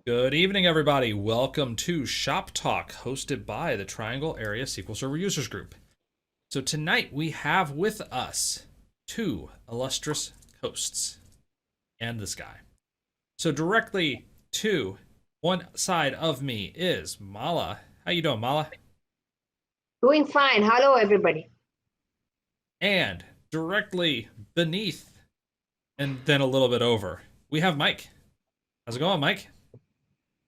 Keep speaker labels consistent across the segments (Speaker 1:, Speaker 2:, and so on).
Speaker 1: Good evening, everybody. Welcome to Shop Talk, hosted by the Triangle Area SQL Server Users Group. So tonight we have with us two illustrious hosts and this guy. So directly to one side of me is Mala. How you doing, Mala?
Speaker 2: Doing fine. Hello, everybody.
Speaker 1: And directly beneath and then a little bit over, we have Mike. How's it going, Mike?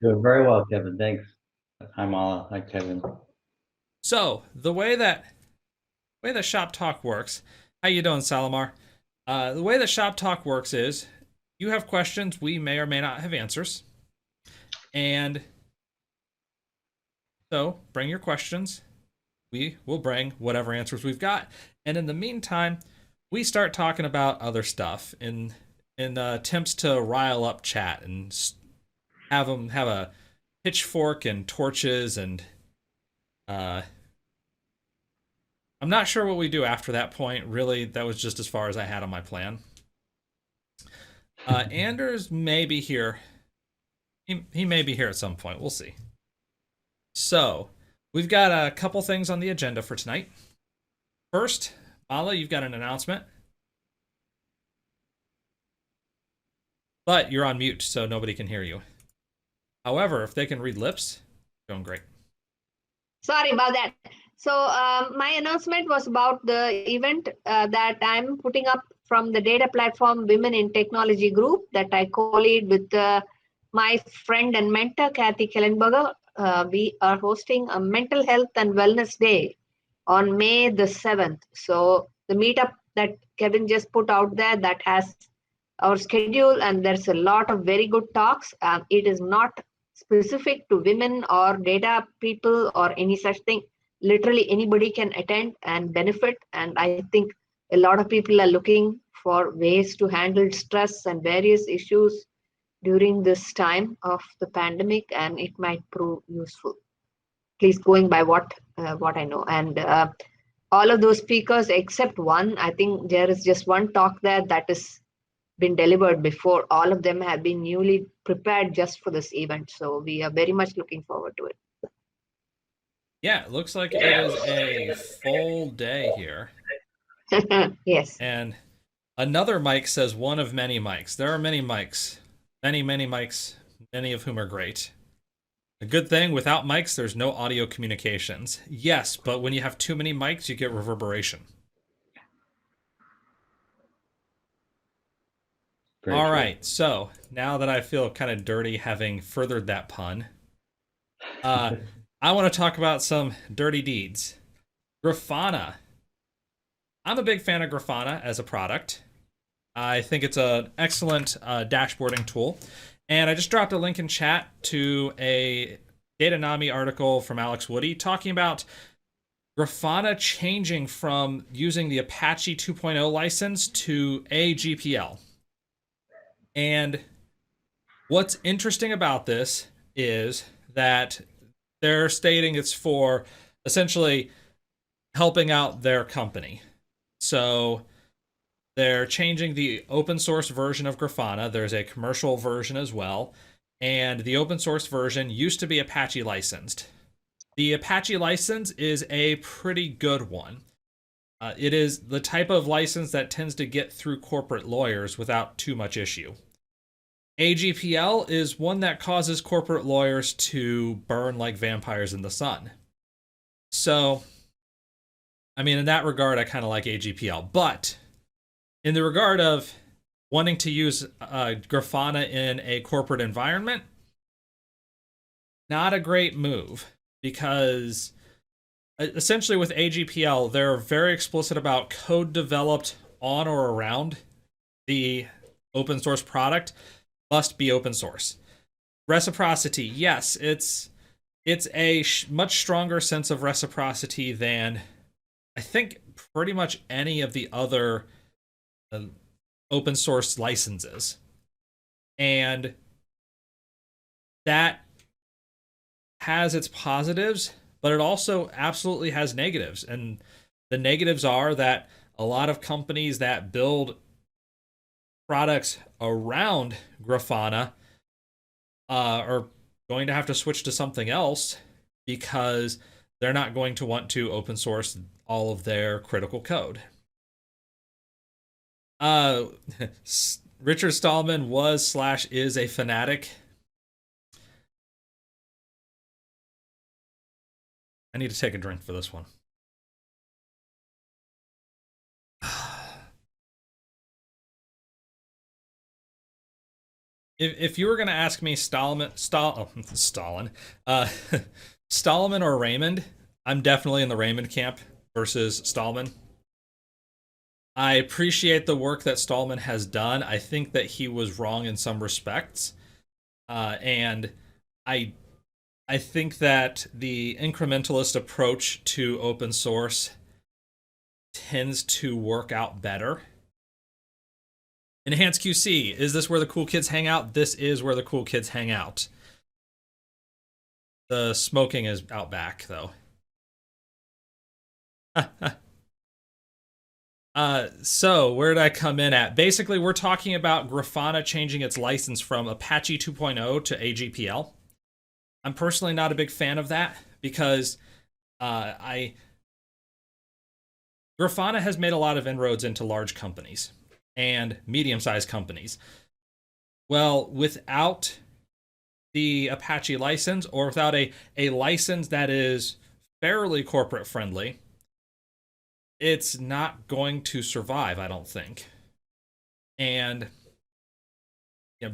Speaker 3: Doing very well, Kevin. Thanks. Hi, Mala. Hi, Kevin.
Speaker 1: So the way that Shop Talk works, how you doing, Salamar? The way that Shop Talk works is you have questions, we may or may not have answers. And so bring your questions. We will bring whatever answers we've got. And in the meantime, we start talking about other stuff in attempts to rile up chat and have them have a pitchfork and torches and I'm not sure what we do after that point. Really, that was just as far as I had on my plan. Anders may be here. He may be here at some point. We'll see. So, we've got a couple things on the agenda for tonight. First, Mala, you've got an announcement. But you're on mute, so nobody can hear you. However, if they can read lips, going great.
Speaker 2: Sorry about that. So my announcement was about the event that I'm putting up from the data platform Women in Technology group that I co-lead with my friend and mentor, Kathy Kellenberger. We are hosting a mental health and wellness day on May the 7th. So the meetup that Kevin just put out there, that has our schedule, and there's a lot of very good talks. It is not specific to women or data people or any such thing. Literally anybody can attend and benefit. And I think a lot of people are looking for ways to handle stress and various issues during this time of the pandemic, and it might prove useful. At least going by what I know. And all of those speakers except one, I think there is just one talk there that has been delivered before. All of them have been newly prepared just for this event. So we are very much looking forward to it.
Speaker 1: Yeah, it looks like it is a full day here.
Speaker 2: Yes.
Speaker 1: And another mic says one of many mics. There are many mics. Many mics, many of whom are great. A good thing, without mics, there's no audio communications. Yes, but when you have too many mics, you get reverberation. All right, so now that I feel kind of dirty having furthered that pun, I want to talk about some dirty deeds. Grafana. I'm a big fan of Grafana as a product. I think it's an excellent dashboarding tool. And I just dropped a link in chat to a Datanami article from Alex Woody talking about Grafana changing from using the Apache 2.0 license to AGPL. And what's interesting about this is that they're stating it's for essentially helping out their company. So they're changing the open source version of Grafana. There's a commercial version as well. And the open source version used to be Apache licensed. The Apache license is a pretty good one. It is the type of license that tends to get through corporate lawyers without too much issue. AGPL is one that causes corporate lawyers to burn like vampires in the sun. So, I mean, in that regard, I kind of like AGPL. But in the regard of wanting to use Grafana in a corporate environment, not a great move, because essentially with AGPL, they're very explicit about code developed on or around the open source product must be open source. Reciprocity, yes, it's a much stronger sense of reciprocity than I think pretty much any of the other open source licenses. And that has its positives, but it also absolutely has negatives. And the negatives are that a lot of companies that build products around Grafana are going to have to switch to something else because they're not going to want to open source all of their critical code. Richard Stallman was/is a fanatic. I need to take a drink for this one. If you were going to ask me Stallman or Raymond, I'm definitely in the Raymond camp versus Stallman. I appreciate the work that Stallman has done. I think that he was wrong in some respects. And I think that the incrementalist approach to open source tends to work out better. Enhanced QC, is this where the cool kids hang out? This is where the cool kids hang out. The smoking is out back, though. So where did I come in at? Basically, we're talking about Grafana changing its license from Apache 2.0 to AGPL. I'm personally not a big fan of that because Grafana has made a lot of inroads into large companies and medium-sized companies. Well, without the Apache license, or without a license that is fairly corporate friendly, it's not going to survive, I don't think. And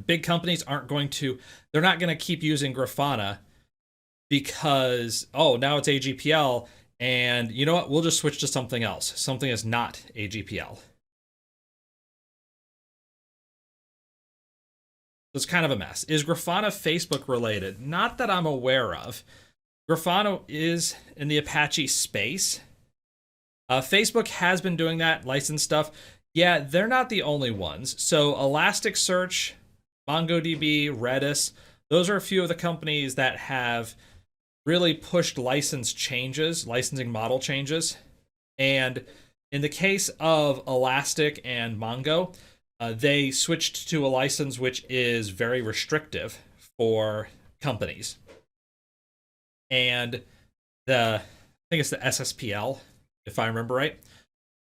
Speaker 1: big companies aren't going to, they're not going to keep using Grafana because, oh, now it's AGPL, and you know what, we'll just switch to something else, something that's not AGPL. It's kind of a mess. Is Grafana Facebook related? Not that I'm aware of. Grafana is in the Apache space. Facebook has been doing that license stuff. Yeah, they're not the only ones. So Elasticsearch, MongoDB, Redis, those are a few of the companies that have really pushed licensing model changes. And in the case of Elastic and Mongo, they switched to a license which is very restrictive for companies. And I think it's the SSPL, if I remember right.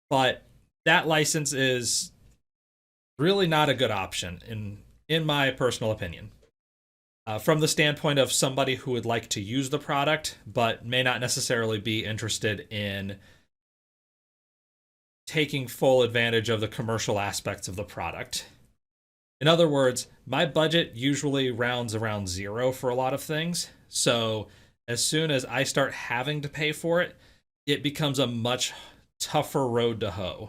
Speaker 1: But that license is really not a good option, in my personal opinion. From the standpoint of somebody who would like to use the product, but may not necessarily be interested in taking full advantage of the commercial aspects of the product. In other words, my budget usually rounds around 0 for a lot of things. So as soon as I start having to pay for it, it becomes a much tougher road to hoe.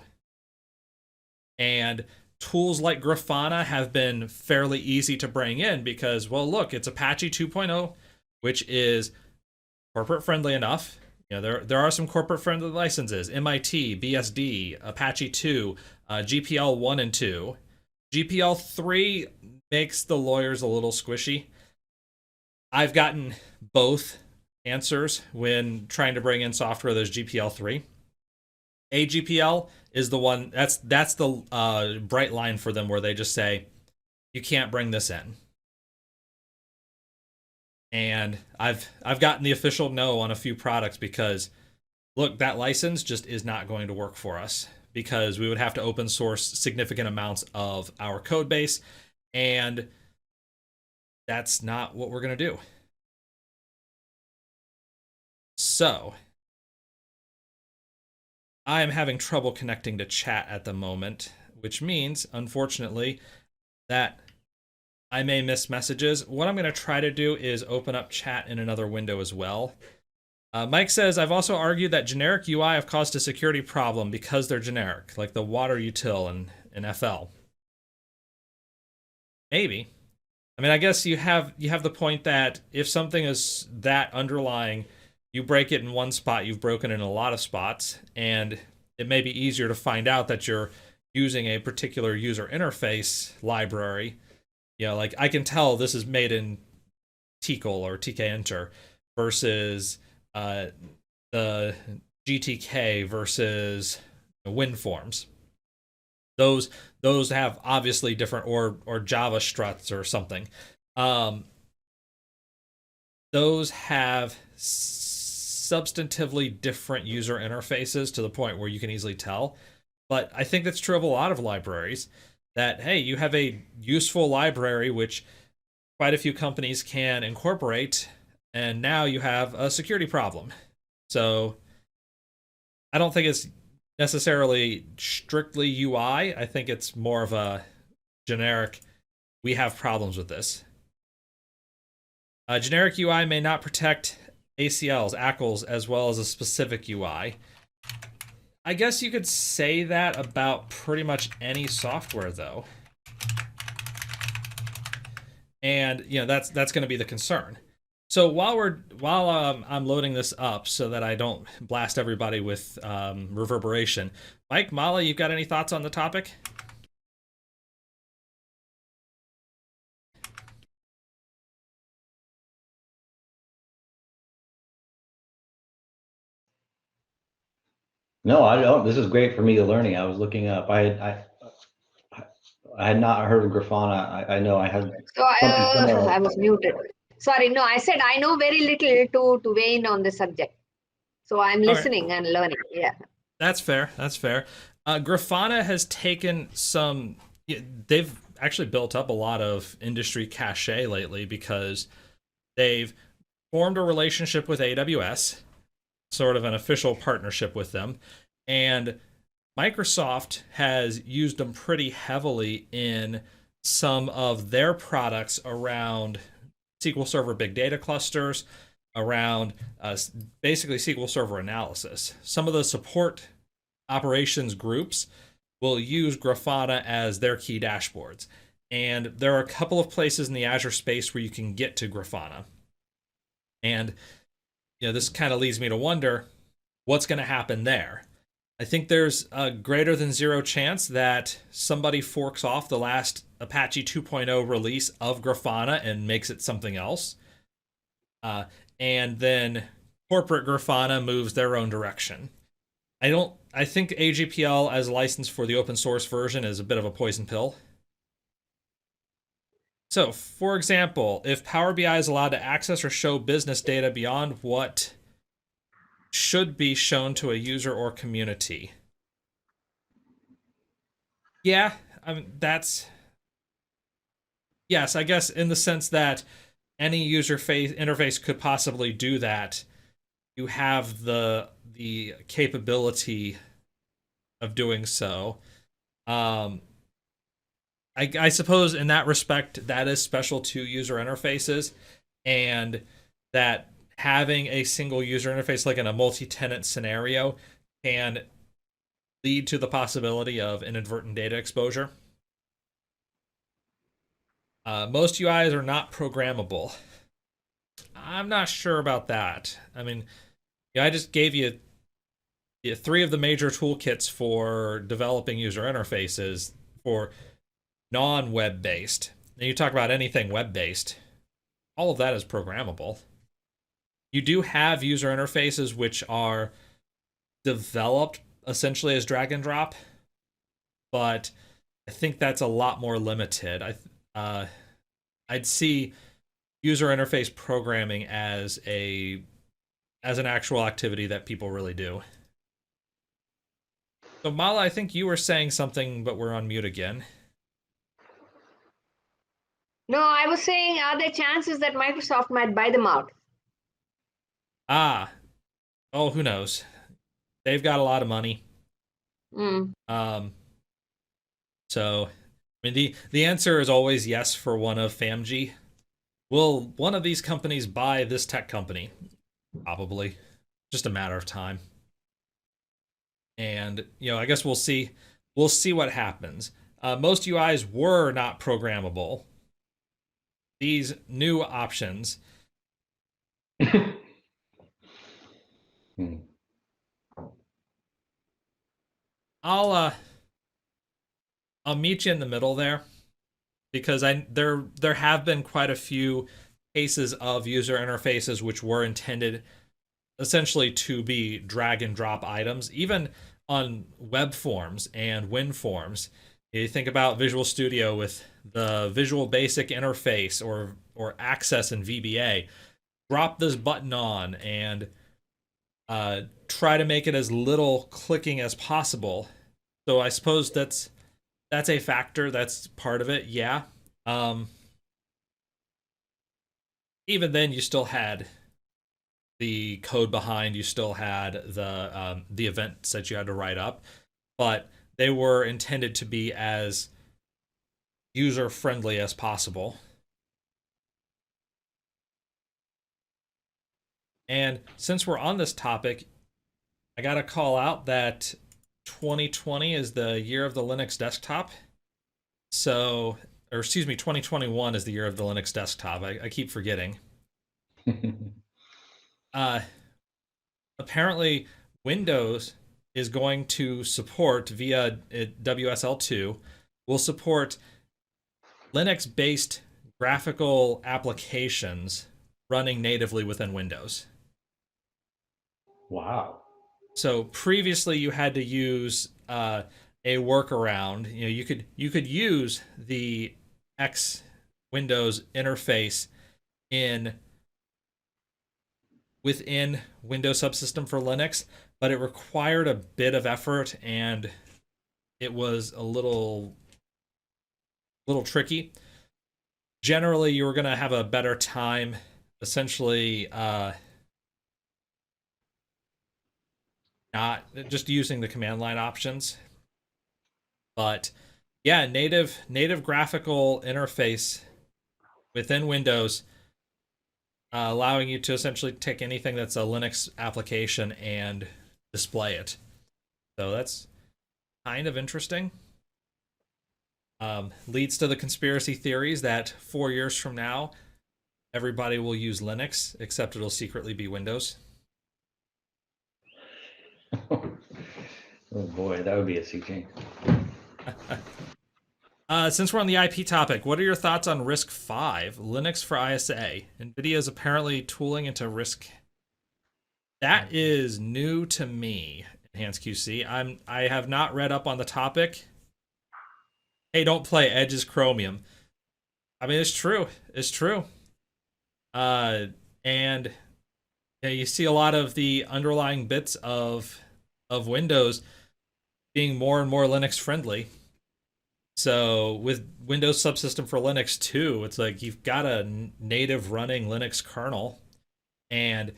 Speaker 1: And tools like Grafana have been fairly easy to bring in because, well, look, it's Apache 2.0, which is corporate friendly enough. There are some corporate friendly licenses: MIT, BSD, Apache 2, GPL 1 and 2. GPL 3 makes the lawyers a little squishy. I've gotten both answers when trying to bring in software that's GPL 3. AGPL is the one that's the bright line for them where they just say you can't bring this in. And I've gotten the official no on a few products because, look, that license just is not going to work for us because we would have to open source significant amounts of our code base, and that's not what we're going to do. So I am having trouble connecting to chat at the moment, which means, unfortunately, that I may miss messages. What I'm going to try to do is open up chat in another window as well. Mike says, I've also argued that generic UI have caused a security problem because they're generic, like the water util in FL. Maybe. I mean, I guess you have the point that if something is that underlying, you break it in one spot, you've broken it in a lot of spots, and it may be easier to find out that you're using a particular user interface library. Like I can tell this is made in TCL or TK-Enter versus the GTK versus WinForms. Those have obviously different, or Java struts or something. those have substantively different user interfaces to the point where you can easily tell. But I think that's true of a lot of libraries, that, hey, you have a useful library which quite a few companies can incorporate, and now you have a security problem. So I don't think it's necessarily strictly UI. I think it's more of a generic, we have problems with this. Generic UI may not protect ACLs, ACLs, as well as a specific UI. I guess you could say that about pretty much any software, though. And that's going to be the concern. So while I'm loading this up so that I don't blast everybody with reverberation, Mike, Mala, you've got any thoughts on the topic?
Speaker 3: No, I don't. This is great for me to learning. I was looking up. I had not heard of Grafana. I know I had
Speaker 2: So
Speaker 3: something similar.
Speaker 2: I was muted. Sorry, no, I said I know very little to weigh in on the subject. So I'm listening and learning. Yeah.
Speaker 1: That's fair. That's fair. Grafana has taken some. They've actually built up a lot of industry cachet lately because they've formed a relationship with AWS, sort of an official partnership with them, and Microsoft has used them pretty heavily in some of their products around SQL Server big data clusters, around basically SQL Server analysis. Some of the support operations groups will use Grafana as their key dashboards. And there are a couple of places in the Azure space where you can get to Grafana. And this kind of leads me to wonder what's going to happen there. I think there's a greater than zero chance that somebody forks off the last Apache 2.0 release of Grafana and makes it something else. And then corporate Grafana moves their own direction. I think AGPL as a license for the open source version is a bit of a poison pill. So, for example, if Power BI is allowed to access or show business data beyond what should be shown to a user or community. Yeah, I mean, yes, I guess in the sense that any user interface could possibly do that. You have the capability of doing so. I suppose in that respect, that is special to user interfaces, and that having a single user interface, like in a multi-tenant scenario, can lead to the possibility of inadvertent data exposure. Most UIs are not programmable. I'm not sure about that. I mean, I just gave you 3 of the major toolkits for developing user interfaces for non-web based. And you talk about anything web based, all of that is programmable. You do have user interfaces which are developed essentially as drag and drop, but I think that's a lot more limited. I'd see user interface programming as an actual activity that people really do. So Mala, I think you were saying something, but we're on mute again.
Speaker 2: No, I was saying, are there chances that Microsoft might buy them out?
Speaker 1: Oh, who knows? They've got a lot of money. So, I mean, the answer is always yes for one of FAMG. Will one of these companies buy this tech company? Probably. Just a matter of time. And, I guess we'll see what happens. Most UIs were not programmable. These new options. I'll meet you in the middle there, because there have been quite a few cases of user interfaces which were intended essentially to be drag and drop items, even on web forms and Win forms. You think about Visual Studio with the Visual Basic interface or Access in VBA. drop this button on and try to make it as little clicking as possible. So I suppose that's a factor. That's part of it. Yeah. Even then, you still had the code behind. You still had the events that you had to write up, but they were intended to be as user friendly as possible. And since we're on this topic, I got to call out that 2020 is the year of the Linux desktop. So, or excuse me, 2021 is the year of the Linux desktop. I keep forgetting. Apparently, Windows is going to support via WSL2 will support Linux-based graphical applications running natively within Windows.
Speaker 3: Wow.
Speaker 1: So previously you had to use a workaround. You know, you could use the X Windows interface within Windows subsystem for Linux, but it required a bit of effort and it was a little tricky. Generally, you were going to have a better time essentially not just using the command line options. But yeah, native graphical interface within Windows, allowing you to essentially take anything that's a Linux application and display it. So that's kind of interesting. Leads to the conspiracy theories that 4 years from now, everybody will use Linux, except it'll secretly be Windows.
Speaker 3: Oh boy, that would be a sea change.
Speaker 1: Since we're on the IP topic, what are your thoughts on RISC-V, Linux for ISA? NVIDIA is apparently tooling into RISC. That is new to me, Enhanced QC. I have not read up on the topic. Hey, don't play Edge's Chromium. I mean, it's true. It's true. And you see a lot of the underlying bits of Windows being more and more Linux friendly. So with Windows subsystem for Linux 2, it's like you've got a native running Linux kernel, and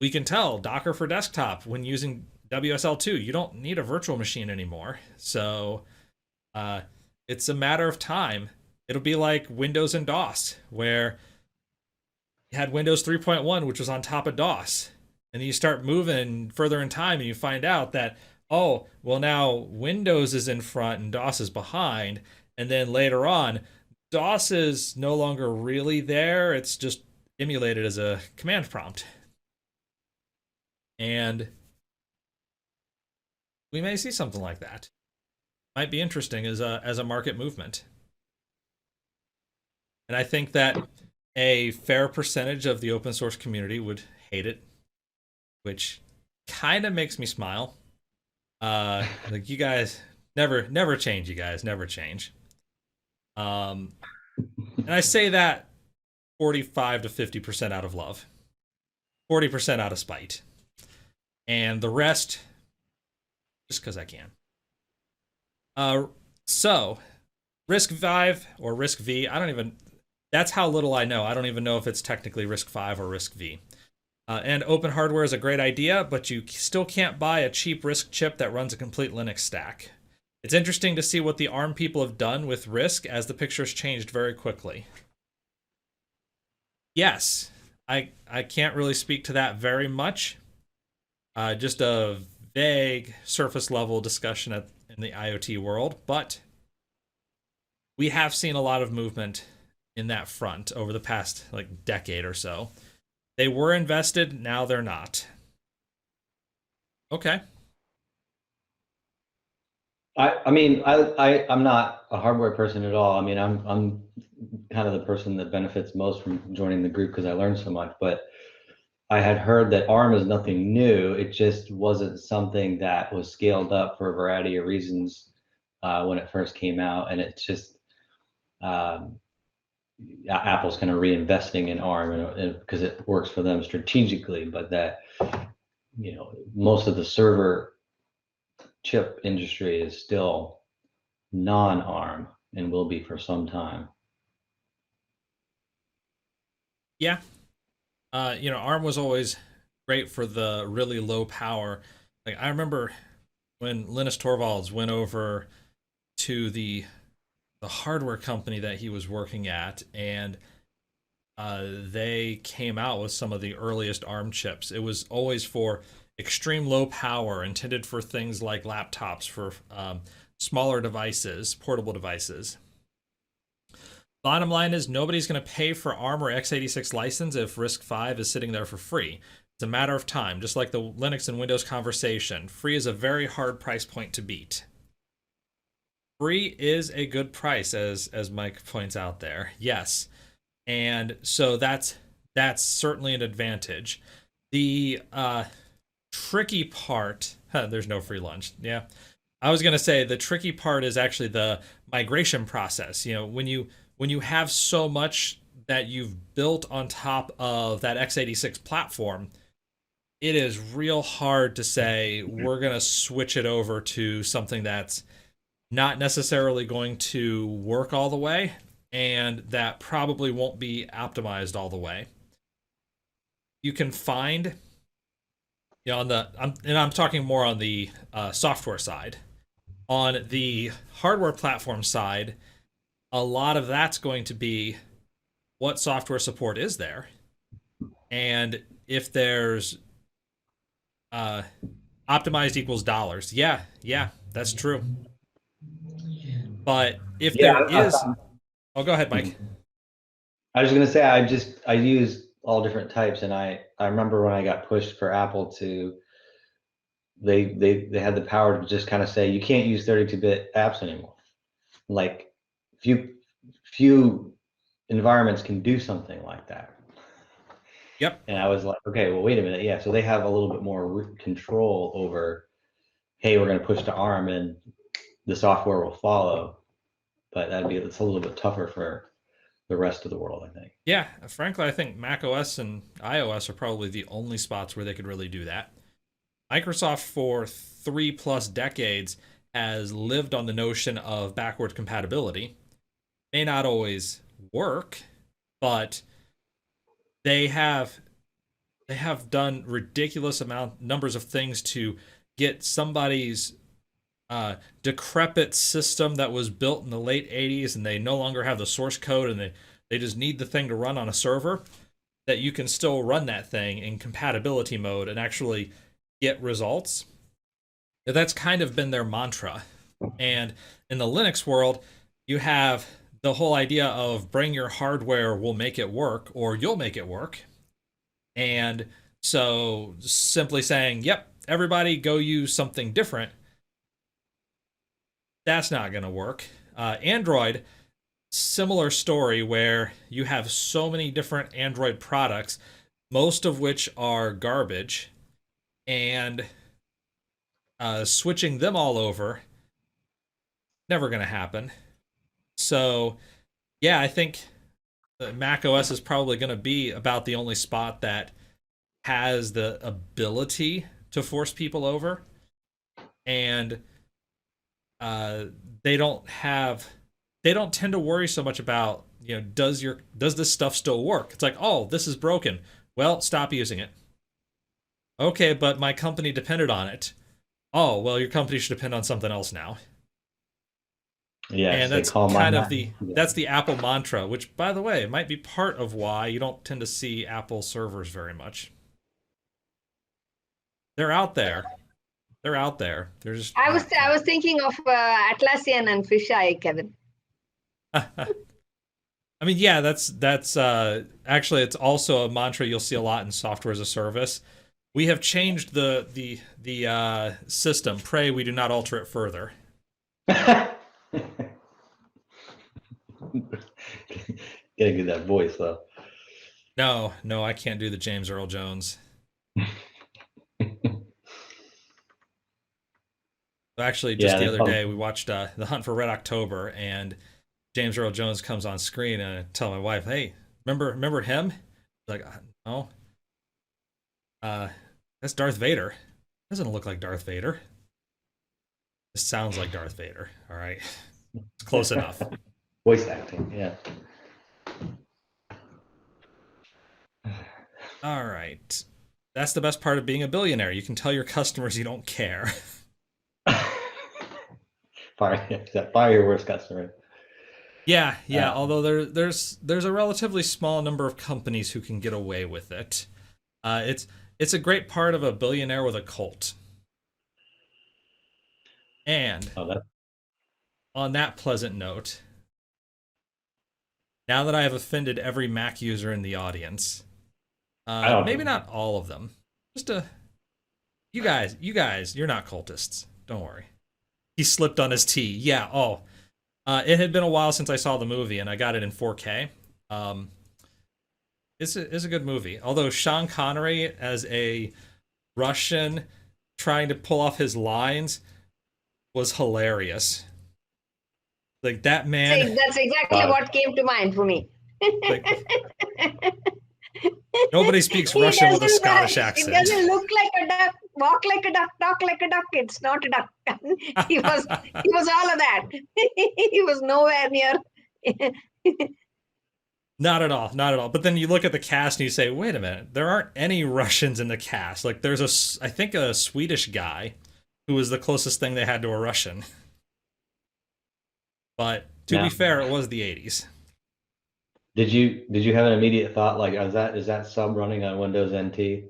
Speaker 1: we can tell Docker for desktop when using WSL2, you don't need a virtual machine anymore. So it's a matter of time. It'll be like Windows and DOS, where you had Windows 3.1, which was on top of DOS. And then you start moving further in time and you find out that, oh, well, now Windows is in front and DOS is behind. And then later on, DOS is no longer really there. It's just emulated as a command prompt. And we may see something like that. Might be interesting as a market movement. And I think that a fair percentage of the open source community would hate it, which kind of makes me smile. Like, you guys never change. You guys never change. And I say that 45 to 50% out of love, 40% out of spite, and the rest just because I can. So RISC-V or RISC-V, that's how little I know. I don't even know if it's technically RISC-V or RISC-V. And open hardware is a great idea, but you still can't buy a cheap RISC chip that runs a complete Linux stack. It's interesting to see what the ARM people have done with RISC, as the picture's changed very quickly. Yes, I can't really speak to that very much. Just a vague surface level discussion in the IoT world, but we have seen a lot of movement in that front over the past decade or so. They were invested, now they're not. Okay.
Speaker 3: I'm not a hardware person at all. I mean, I'm kind of the person that benefits most from joining the group because I learned so much. But I had heard that ARM is nothing new. It just wasn't something that was scaled up for a variety of reasons when it first came out, and it's just Apple's kind of reinvesting in ARM because it works for them strategically, but that, most of the server chip industry is still non-ARM and will be for some time.
Speaker 1: Yeah. ARM was always great for the really low power. Like I remember when Linus Torvalds went over to the hardware company that he was working at, and they came out with some of the earliest ARM chips. It was always for extreme low power, intended for things like laptops, for smaller devices, portable devices. Bottom line is nobody's going to pay for ARM or x86 license if RISC-V is sitting there for free. It's a matter of time, just like the Linux and Windows conversation. Free is a very hard price point to beat. Free is a good price, as Mike points out there. Yes, and so that's certainly an advantage. The tricky part, there's no free lunch. Yeah, I was gonna say the tricky part is actually the migration process. When you have so much that you've built on top of that x86 platform, it is real hard to say we're gonna switch it over to something that's not necessarily going to work all the way, and that probably won't be optimized all the way. You can find, I'm talking more on the software side. On the hardware platform side, a lot of that's going to be what software support is there, and if there's optimized equals dollars. Yeah, that's true. But if
Speaker 3: Yeah,
Speaker 1: there is, oh, go ahead, Mike.
Speaker 3: I was gonna say I use all different types, and I remember when I got pushed for Apple to they had the power to just kind of say you can't use 32-bit apps anymore. Like few environments can do something like that.
Speaker 1: Yep.
Speaker 3: And I was like, okay, well, wait a minute. Yeah, so they have a little bit more control over, hey, we're going to push to ARM and the software will follow. But it's a little bit tougher for the rest of the world, I think.
Speaker 1: Yeah, frankly, I think Mac OS and iOS are probably the only spots where they could really do that. Microsoft, for 3+ decades, has lived on the notion of backward compatibility. May not always work, but they have done ridiculous numbers of things to get somebody's decrepit system that was built in the late 80s, and they no longer have the source code, and they just need the thing to run on a server, that you can still run that thing in compatibility mode and actually get results. That's kind of been their mantra. And in the Linux world, you have the whole idea of bring your hardware, we'll make it work, or you'll make it work. And so simply saying, yep, everybody go use something different, that's not going to work. Android, similar story, where you have so many different Android products, most of which are garbage, and switching them all over, never going to happen. So, yeah, I think Mac OS is probably going to be about the only spot that has the ability to force people over, and they don't tend to worry so much about, does this stuff still work? It's like, oh, this is broken. Well, stop using it. Okay, but my company depended on it. Oh, well, your company should depend on something else now.
Speaker 3: Yes,
Speaker 1: and that's kind of that's the Apple mantra, which, by the way, might be part of why you don't tend to see Apple servers very much. They're out there. They're out there. They're just.
Speaker 2: I was thinking of Atlassian and Fisheye, Kevin.
Speaker 1: I mean, yeah, that's actually, it's also a mantra you'll see a lot in software as a service. We have changed the system. Pray we do not alter it further.
Speaker 3: Gotta get that voice though.
Speaker 1: No, I can't do the James Earl Jones. Actually, just the other day, we watched The Hunt for Red October, and James Earl Jones comes on screen and I tell my wife, "Hey, remember him?" She's like, "No, that's Darth Vader. Doesn't look like Darth Vader. It sounds like Darth Vader. All right, it's close enough."
Speaker 3: Voice acting, yeah.
Speaker 1: All right, that's the best part of being a billionaire. You can tell your customers you don't care.
Speaker 3: Fire your worst customer.
Speaker 1: Yeah, yeah. Although there's a relatively small number of companies who can get away with it. It's a great part of a billionaire with a cult. And on that pleasant note, now that I have offended every Mac user in the audience, maybe not all of them, just you guys, you're not cultists. Don't worry. He slipped on his T. Yeah. Oh, it had been a while since I saw the movie, and I got it in 4K. It's a good movie. Although Sean Connery as a Russian trying to pull off his lines was hilarious. Like that man.
Speaker 2: That's exactly what came to mind for me.
Speaker 1: Like, nobody speaks Russian with a Scottish accent.
Speaker 2: It doesn't look like a duck, walk like a duck, talk like a duck. It's not a duck. he was all of that. He was nowhere near.
Speaker 1: Not at all, not at all. But then you look at the cast and you say, wait a minute, there aren't any Russians in the cast. Like there's I think a Swedish guy who was the closest thing they had to a Russian. But to be fair, it was the 80s.
Speaker 3: Did you have an immediate thought like, is that sub running on Windows NT?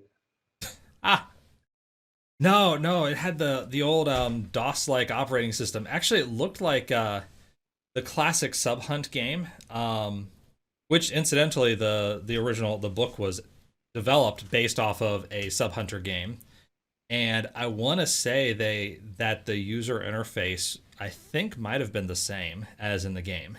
Speaker 1: No, it had the old DOS-like operating system. Actually, it looked like the classic Sub Hunt game, which incidentally the book was developed based off of a Sub Hunter game, and I want to say that the user interface I think might have been the same as in the game.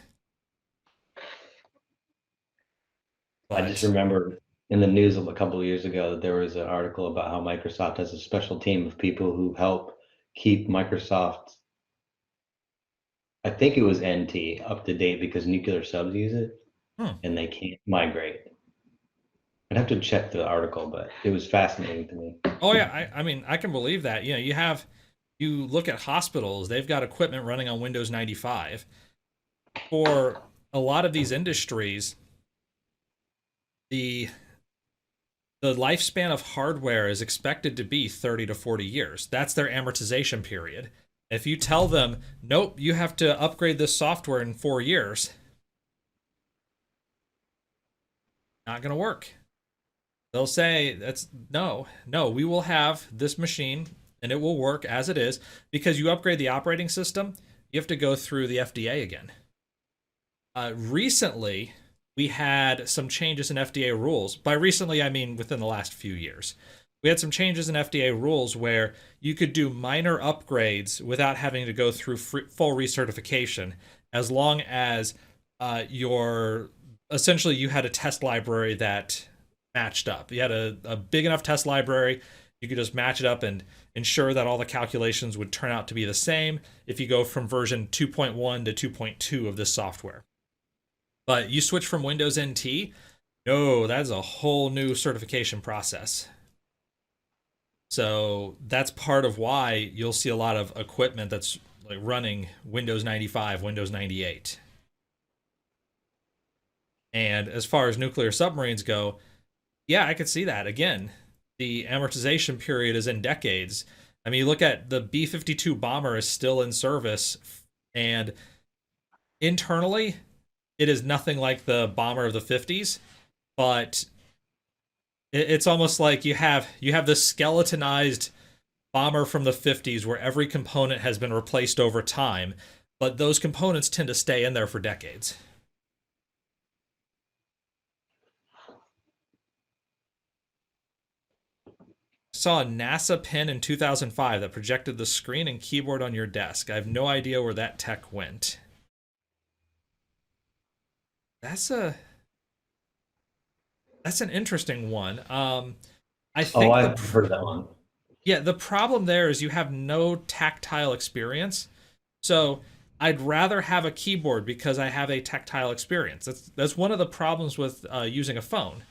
Speaker 3: But I just remember in the news a couple of years ago that there was an article about how Microsoft has a special team of people who help keep Microsoft, I think it was NT, up to date because nuclear subs use it and they can't migrate. I'd have to check the article, but it was fascinating to me.
Speaker 1: Oh yeah, I mean I can believe that. You know, you look at hospitals, they've got equipment running on Windows 95. For a lot of these industries, the lifespan of hardware is expected to be 30 to 40 years. That's their amortization period. If you tell them, nope, you have to upgrade this software in 4 years, not going to work. They'll say, no, we will have this machine and it will work as it is, because you upgrade the operating system, you have to go through the FDA again. Recently, we had some changes in FDA rules. By recently, I mean within the last few years. We had some changes in FDA rules where you could do minor upgrades without having to go through full recertification, as long as essentially you had a test library that matched up. You had a big enough test library, you could just match it up and ensure that all the calculations would turn out to be the same if you go from version 2.1 to 2.2 of this software. But you switch from Windows NT, no, that's a whole new certification process. So that's part of why you'll see a lot of equipment that's like running Windows 95, Windows 98. And as far as nuclear submarines go, yeah, I could see that. Again, the amortization period is in decades. I mean, you look at the B-52 bomber is still in service, and internally, it is nothing like the bomber of the 50s, but it's almost like you have this skeletonized bomber from the 50s where every component has been replaced over time, but those components tend to stay in there for decades. Saw a NASA pin in 2005 that projected the screen and keyboard on your desk. I have no idea where that tech went. That's an interesting one. I think
Speaker 3: I've heard that one.
Speaker 1: Yeah, the problem there is you have no tactile experience. So I'd rather have a keyboard because I have a tactile experience. That's one of the problems with using a phone.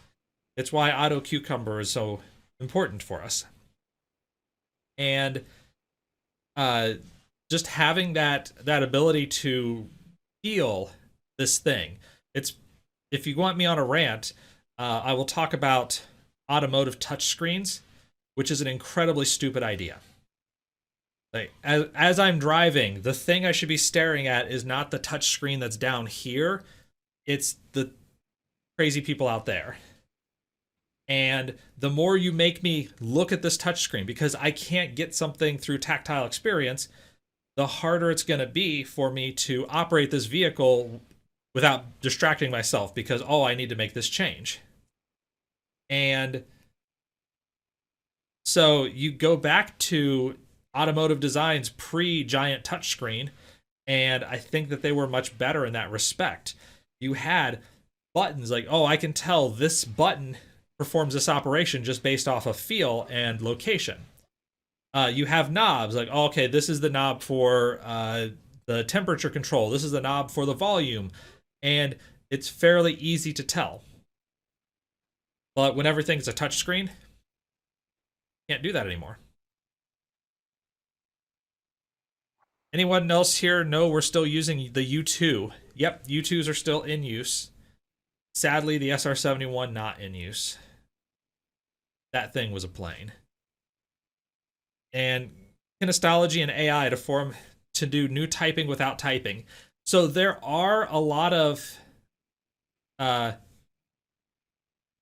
Speaker 1: It's why Auto Cucumber is so important for us. And just having that ability to feel this thing. It's if you want me on a rant, I will talk about automotive touchscreens, which is an incredibly stupid idea. Like as I'm driving, the thing I should be staring at is not the touch screen that's down here. It's the crazy people out there. And the more you make me look at this touch screen, because I can't get something through tactile experience, the harder it's going to be for me to operate this vehicle without distracting myself because, oh, I need to make this change. And so you go back to automotive designs pre-giant touchscreen, and I think that they were much better in that respect. You had buttons like, oh, I can tell this button performs this operation just based off of feel and location. You have knobs like, oh, okay, this is the knob for the temperature control. This is the knob for the volume. And it's fairly easy to tell. But when everything's a touchscreen, can't do that anymore. Anyone else here know we're still using the U2? Yep, U2s are still in use. Sadly, the SR-71 not in use. That thing was a plane. And kinestology and AI to do new typing without typing. So there are a lot of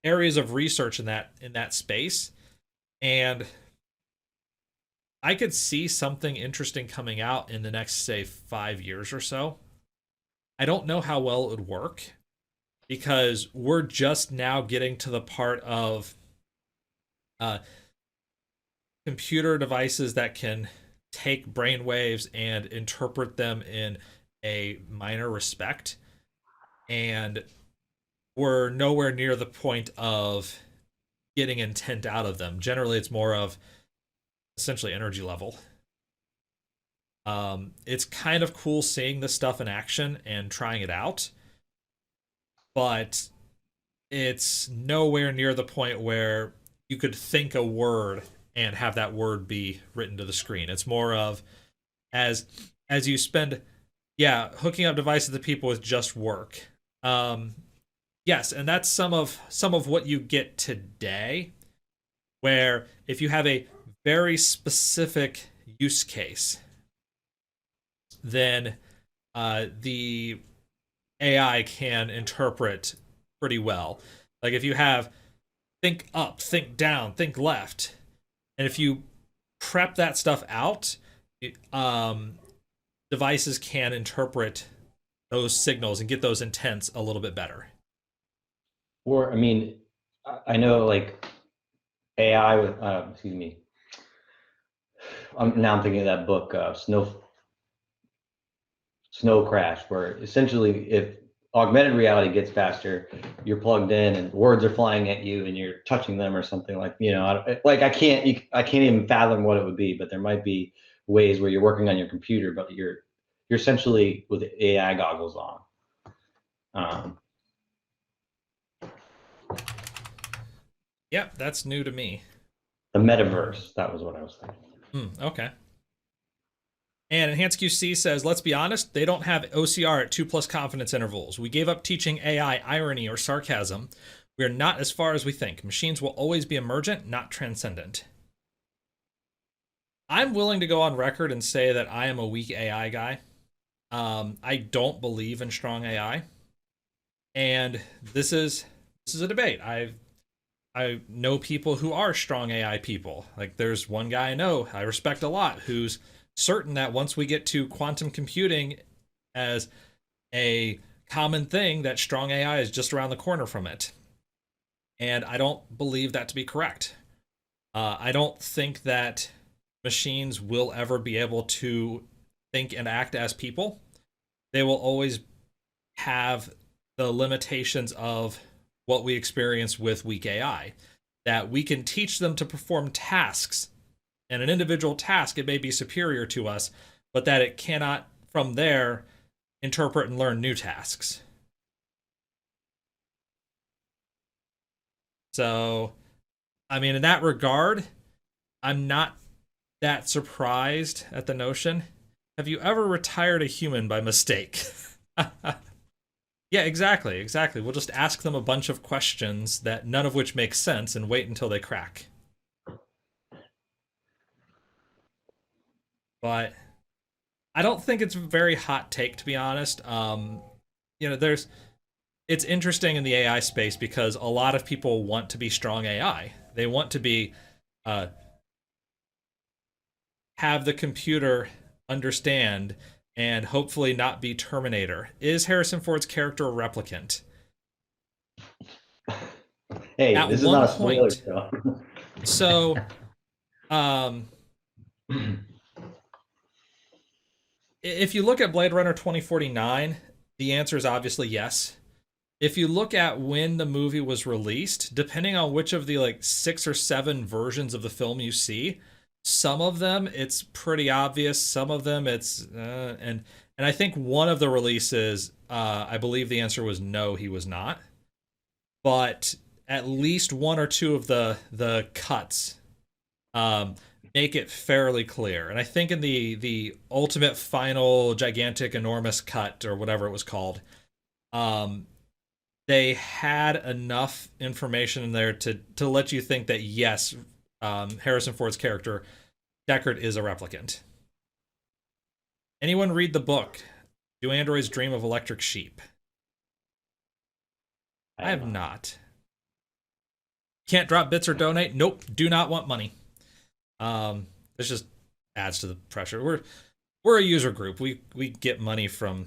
Speaker 1: areas of research in that space, and I could see something interesting coming out in the next, say, 5 years or so. I don't know how well it would work because we're just now getting to the part of computer devices that can take brainwaves and interpret them in a minor respect. And we're nowhere near the point of getting intent out of them. Generally, it's more of essentially energy level. It's kind of cool seeing this stuff in action and trying it out, but it's nowhere near the point where you could think a word and have that word be written to the screen. It's more of as you spend, hooking up devices to people with just work. Yes, and that's some of what you get today, where if you have a very specific use case, then the AI can interpret pretty well. Like if you have think up, think down, think left, and if you prep that stuff out, devices can interpret those signals and get those intents a little bit better.
Speaker 3: Or, I mean, I know like AI with, excuse me. Now I'm thinking of that book, Snow Crash, where essentially if augmented reality gets faster, you're plugged in and words are flying at you and you're touching them or something like, I can't even fathom what it would be, but there might be ways where you're working on your computer, but you're essentially with AI goggles on.
Speaker 1: Yep, that's new to me.
Speaker 3: The metaverse, that was what I was thinking.
Speaker 1: Okay. And Enhanced QC says, let's be honest, they don't have OCR at 2+ confidence intervals. We gave up teaching AI irony or sarcasm. We are not as far as we think. Machines will always be emergent, not transcendent. I'm willing to go on record and say that I am a weak AI guy. I don't believe in strong AI. And this is a debate. I know people who are strong AI people. Like there's one guy I know I respect a lot who's certain that once we get to quantum computing as a common thing, that strong AI is just around the corner from it. And I don't believe that to be correct. I don't think that machines will ever be able to think and act as people. They will always have the limitations of what we experience with weak AI, that we can teach them to perform tasks, and an individual task, it may be superior to us, but that it cannot from there interpret and learn new tasks. So, I mean, in that regard, I'm not that surprised at the notion. Have you ever retired a human by mistake? Yeah, exactly. We'll just ask them a bunch of questions that none of which make sense and wait until they crack. But I don't think it's a very hot take, to be honest. It's interesting in the AI space because a lot of people want to be strong AI. They want to be uh, have the computer understand and hopefully not be Terminator. Is Harrison Ford's character a replicant?
Speaker 3: Hey,
Speaker 1: At
Speaker 3: this is
Speaker 1: one
Speaker 3: not a spoiler
Speaker 1: point.
Speaker 3: show.
Speaker 1: So, if you look at Blade Runner 2049, the answer is obviously yes. If you look at when the movie was released, depending on which of the like 6 or 7 versions of the film you see, some of them it's pretty obvious, some of them it's and I think one of the releases, I believe the answer was no, he was not. But at least one or two of the cuts um, make it fairly clear. And I think in the ultimate final gigantic enormous cut or whatever it was called, um, they had enough information in there to let you think that yes, Harrison Ford's character Deckard is a replicant. Anyone read the book? Do Androids Dream of Electric Sheep? I have not. Can't drop bits or donate? Nope. Do not want money. This just adds to the pressure. We're a user group. We get money from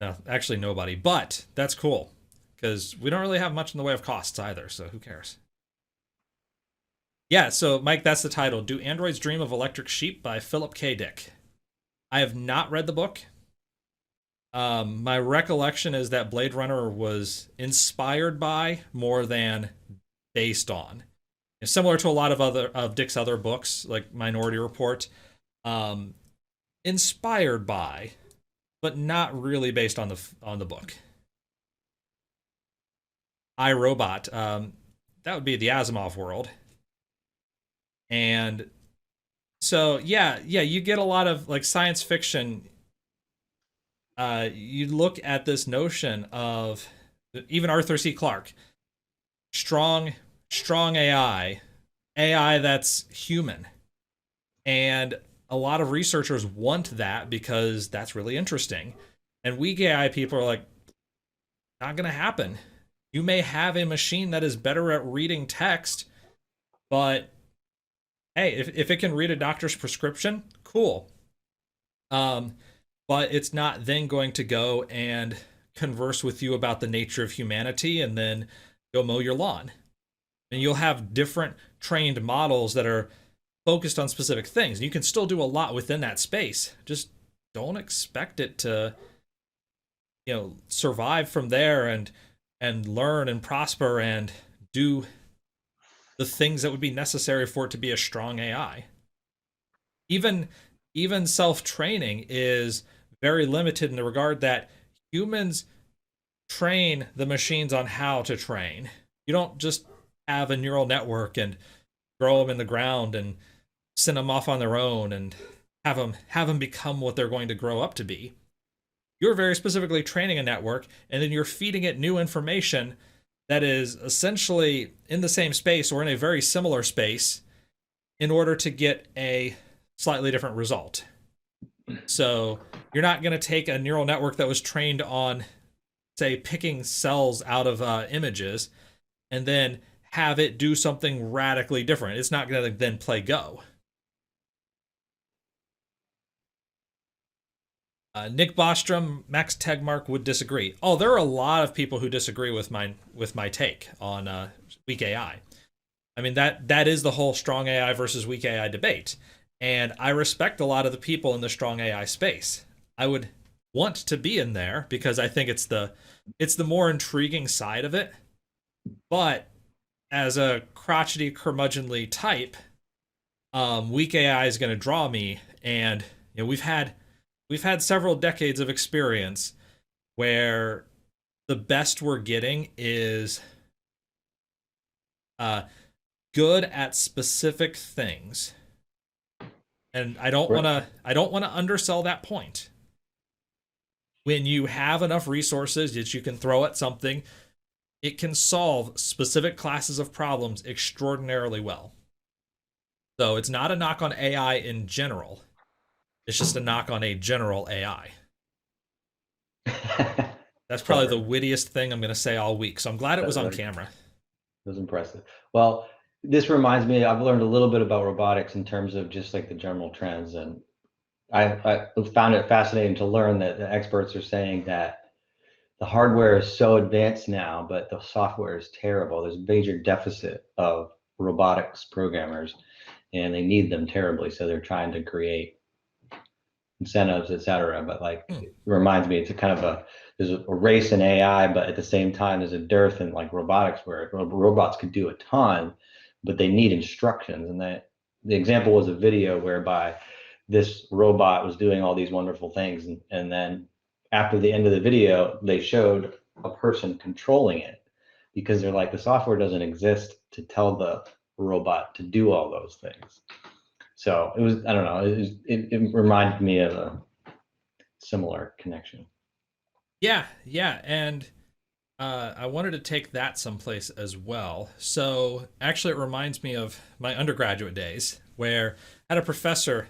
Speaker 1: no, actually nobody, but that's cool because we don't really have much in the way of costs either. So who cares? Yeah. So Mike, that's the title. Do Androids Dream of Electric Sheep by Philip K. Dick. I have not read the book. My recollection is that Blade Runner was inspired by more than based on. Similar to a lot of Dick's other books, like Minority Report, inspired by, but not really based on the book. I, Robot, that would be the Asimov world, and so yeah, you get a lot of like science fiction. You look at this notion of even Arthur C. Clarke, strong AI that's human. And a lot of researchers want that because that's really interesting. And weak AI people are like, not going to happen. You may have a machine that is better at reading text, but hey, if it can read a doctor's prescription, cool. But it's not then going to go and converse with you about the nature of humanity and then go mow your lawn. And you'll have different trained models that are focused on specific things. You can still do a lot within that space. Just don't expect it to, survive from there and learn and prosper and do the things that would be necessary for it to be a strong AI. Even self-training is very limited in the regard that humans train the machines on how to train. You don't just have a neural network and throw them in the ground and send them off on their own and have them become what they're going to grow up to be. You're very specifically training a network, and then you're feeding it new information that is essentially in the same space or in a very similar space in order to get a slightly different result. So you're not going to take a neural network that was trained on, say, picking cells out of images and then have it do something radically different. It's not going to then play Go. Nick Bostrom, Max Tegmark would disagree. Oh, there are a lot of people who disagree with my take on weak AI. I mean, that is the whole strong AI versus weak AI debate. And I respect a lot of the people in the strong AI space. I would want to be in there because I think it's the more intriguing side of it. But as a crotchety, curmudgeonly type, weak AI is going to draw me. And we've had we've had several decades of experience where the best we're getting is uh, good at specific things. And I don't want to undersell that point. When you have enough resources that you can throw at something, it can solve specific classes of problems extraordinarily well. So it's not a knock on AI in general. It's just a knock on a general AI. That's probably the wittiest thing I'm going to say all week. So I'm glad it was on camera.
Speaker 3: It was impressive. Well, this reminds me, I've learned a little bit about robotics in terms of just like the general trends. And I found it fascinating to learn that the experts are saying that the hardware is so advanced now, but the software is terrible. There's a major deficit of robotics programmers, and they need them terribly. So they're trying to create incentives, et cetera. But like, it reminds me, it's a kind of there's a race in AI, but at the same time, there's a dearth in like robotics where robots could do a ton, but they need instructions. And the example was a video whereby this robot was doing all these wonderful things. And then after the end of the video, they showed a person controlling it because they're like, the software doesn't exist to tell the robot to do all those things. So it was, I don't know, it reminded me of a similar connection.
Speaker 1: Yeah, and I wanted to take that someplace as well. So actually, it reminds me of my undergraduate days where I had a professor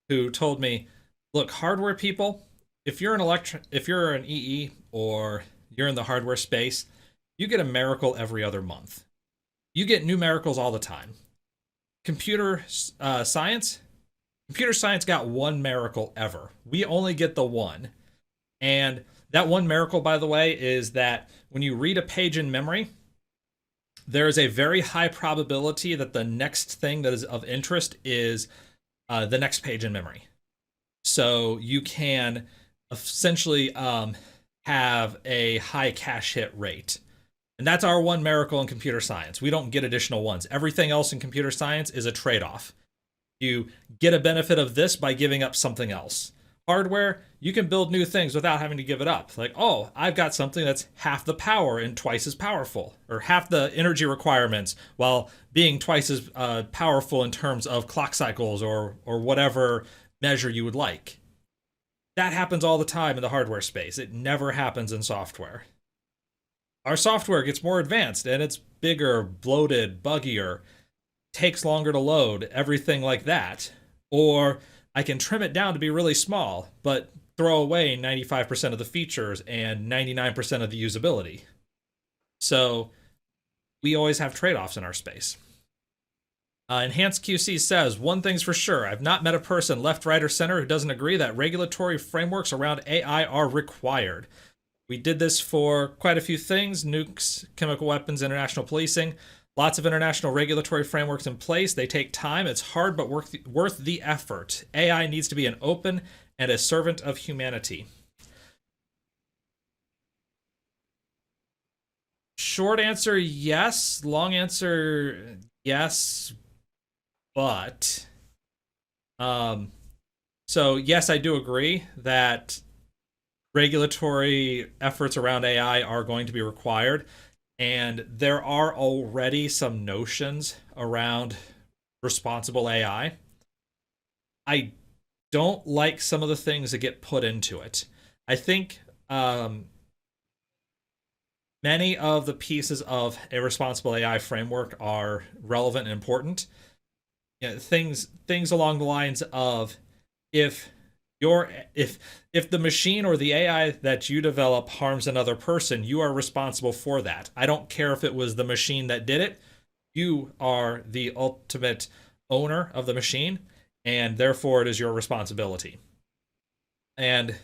Speaker 1: who told me, look, hardware people, if you're an EE or you're in the hardware space, you get a miracle every other month. You get new miracles all the time. Computer science got one miracle ever. We only get the one. And that one miracle, by the way, is that when you read a page in memory, there is a very high probability that the next thing that is of interest is the next page in memory. So you can essentially have a high cache hit rate. And that's our one miracle in computer science. We don't get additional ones. Everything else in computer science is a trade-off. You get a benefit of this by giving up something else. Hardware, you can build new things without having to give it up. Like, oh, I've got something that's half the power and twice as powerful, or half the energy requirements while being twice as powerful in terms of clock cycles or whatever measure you would like. That happens all the time in the hardware space. It never happens in software. Our software gets more advanced and it's bigger, bloated, buggier, takes longer to load, everything like that. Or I can trim it down to be really small, but throw away 95% of the features and 99% of the usability. So we always have trade-offs in our space. Enhanced QC says, one thing's for sure, I've not met a person, left, right, or center, who doesn't agree that regulatory frameworks around AI are required. We did this for quite a few things: nukes, chemical weapons, international policing. Lots of international regulatory frameworks in place. They take time. It's hard, but worth the effort. AI needs to be an open and a servant of humanity. Short answer, yes. Long answer, yes. But, so yes, I do agree that regulatory efforts around AI are going to be required. And there are already some notions around responsible AI. I don't like some of the things that get put into it. I think many of the pieces of a responsible AI framework are relevant and important. You know, things along the lines of if the machine or the AI that you develop harms another person, you are responsible for that. I don't care if it was the machine that did it. You are the ultimate owner of the machine, and therefore it is your responsibility. And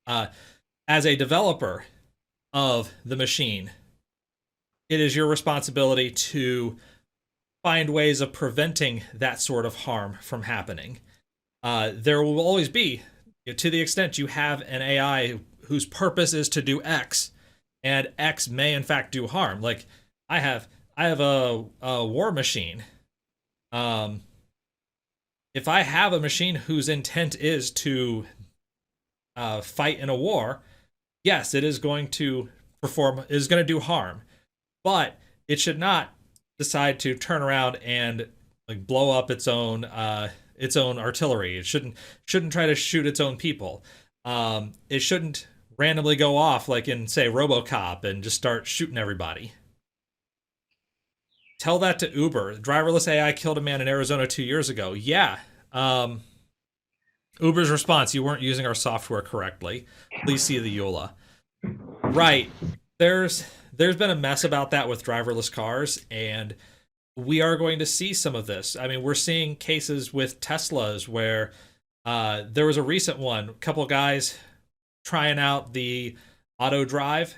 Speaker 1: as a developer of the machine, it is your responsibility to find ways of preventing that sort of harm from happening. There will always be, to the extent you have an AI whose purpose is to do X, and X may in fact do harm. Like I have a war machine. If I have a machine whose intent is to fight in a war, yes, it is going to do harm, but it should not decide to turn around and like blow up its own artillery. It shouldn't try to shoot its own people. It shouldn't randomly go off like in, say, RoboCop and just start shooting everybody. Tell that to Uber. Driverless AI killed a man in Arizona 2 years ago. Yeah. Uber's response: you weren't using our software correctly. Please see the EULA. Right. There's been a mess about that with driverless cars, and we are going to see some of this. I mean, we're seeing cases with Teslas where there was a recent one, a couple of guys trying out the auto drive.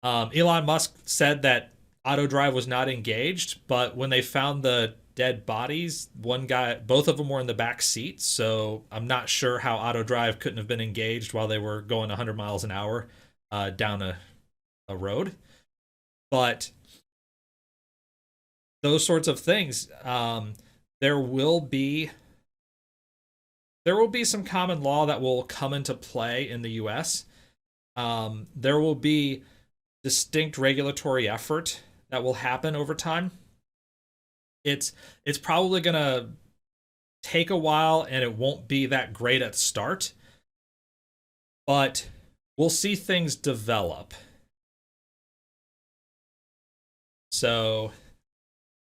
Speaker 1: Elon Musk said that auto drive was not engaged, but when they found the dead bodies, both of them were in the back seat, so I'm not sure how auto drive couldn't have been engaged while they were going 100 miles an hour down a road. But those sorts of things, there will be some common law that will come into play in the US. There will be distinct regulatory effort that will happen over time. It's probably going to take a while, and it won't be that great at start, but we'll see things develop. So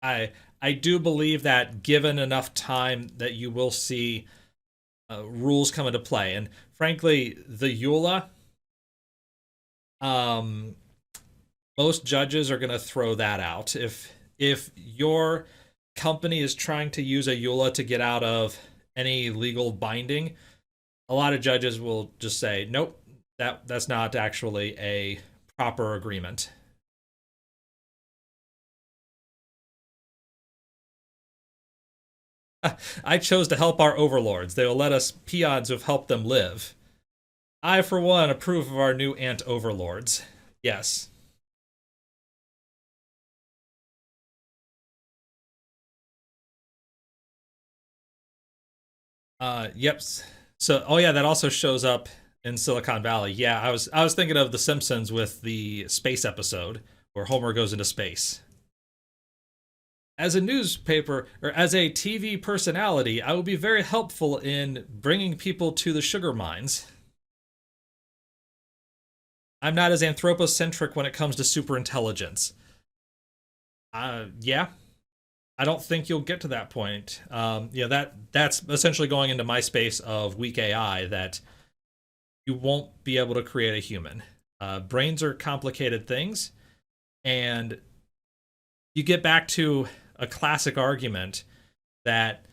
Speaker 1: I do believe that given enough time that you will see rules come into play. And frankly, the EULA, most judges are going to throw that out. If your company is trying to use a EULA to get out of any legal binding, a lot of judges will just say, nope, that's not actually a proper agreement. I chose to help our overlords. They will let us peons who've helped them live. I, for one, approve of our new ant overlords. Yes. Yep. So, oh yeah, that also shows up in Silicon Valley. Yeah, I was thinking of The Simpsons with the space episode where Homer goes into space. As a newspaper or as a TV personality, I will be very helpful in bringing people to the sugar mines. I'm not as anthropocentric when it comes to superintelligence. Yeah, I don't think you'll get to that point. That's essentially going into my space of weak AI, that you won't be able to create a human. Brains are complicated things, and you get back to a classic argument that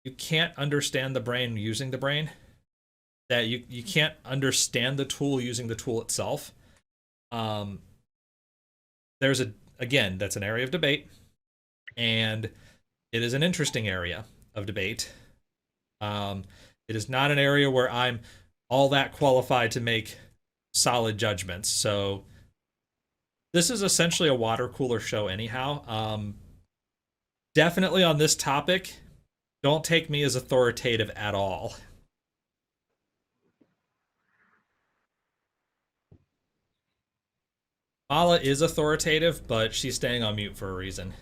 Speaker 1: you can't understand the brain using the brain, that you can't understand the tool using the tool itself. That's an area of debate, and it is an interesting area of debate. It is not an area where I'm all that qualified to make solid judgments. So this is essentially a water cooler show anyhow. Definitely on this topic, don't take me as authoritative at all. Mala is authoritative, but she's staying on mute for a reason.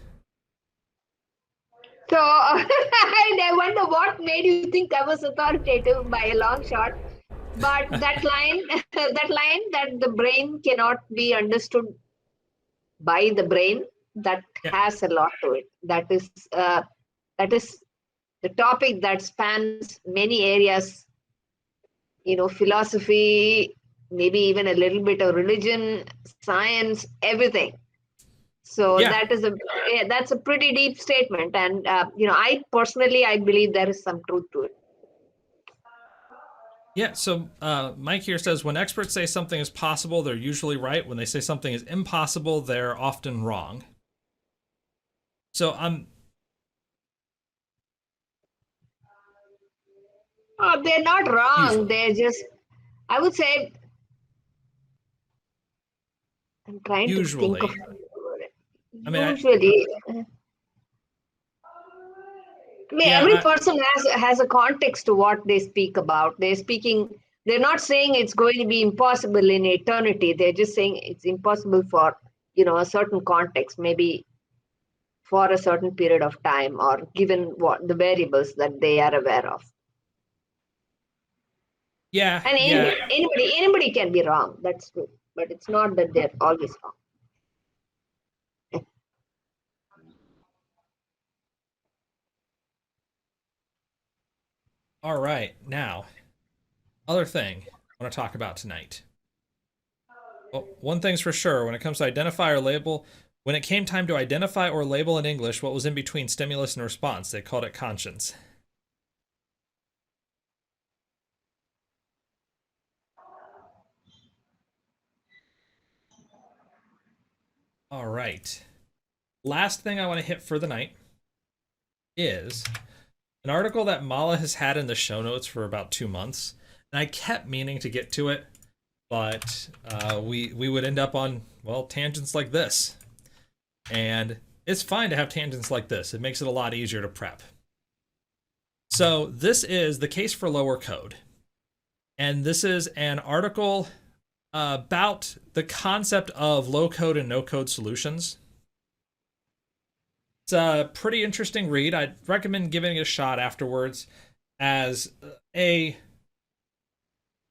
Speaker 2: So I wonder what made you think I was authoritative by a long shot. But that line, that the brain cannot be understood by the brain, that has a lot to it. That is the topic that spans many areas. Philosophy, maybe even a little bit of religion, science, everything. So that's a pretty deep statement, and I personally believe there is some truth to it.
Speaker 1: Yeah, so Mike here says, when experts say something is possible, they're usually right. When they say something is impossible, they're often wrong. So
Speaker 2: they're not wrong.
Speaker 1: Usually.
Speaker 2: They're just, I would say, I'm trying to think of it. Usually. Every person has a context to what they speak about. They're speaking They're not saying it's going to be impossible in eternity. They're just saying it's impossible for, a certain context, maybe for a certain period of time or given what the variables that they are aware of.
Speaker 1: Yeah,
Speaker 2: And
Speaker 1: yeah.
Speaker 2: anybody can be wrong. That's true. But it's not that they're always wrong.
Speaker 1: All right, now, other thing I want to talk about tonight. Well, one thing's for sure, when it comes to identify or label, when it came time to identify or label in English what was in between stimulus and response, they called it conscience. All right. Last thing I want to hit for the night is an article that Mala has had in the show notes for about 2 months, and I kept meaning to get to it, but we would end up on, well, tangents like this. And it's fine to have tangents like this. It makes it a lot easier to prep. So this is the case for lower code. And this is an article about the concept of low code and no code solutions. It's a pretty interesting read. I'd recommend giving it a shot afterwards as a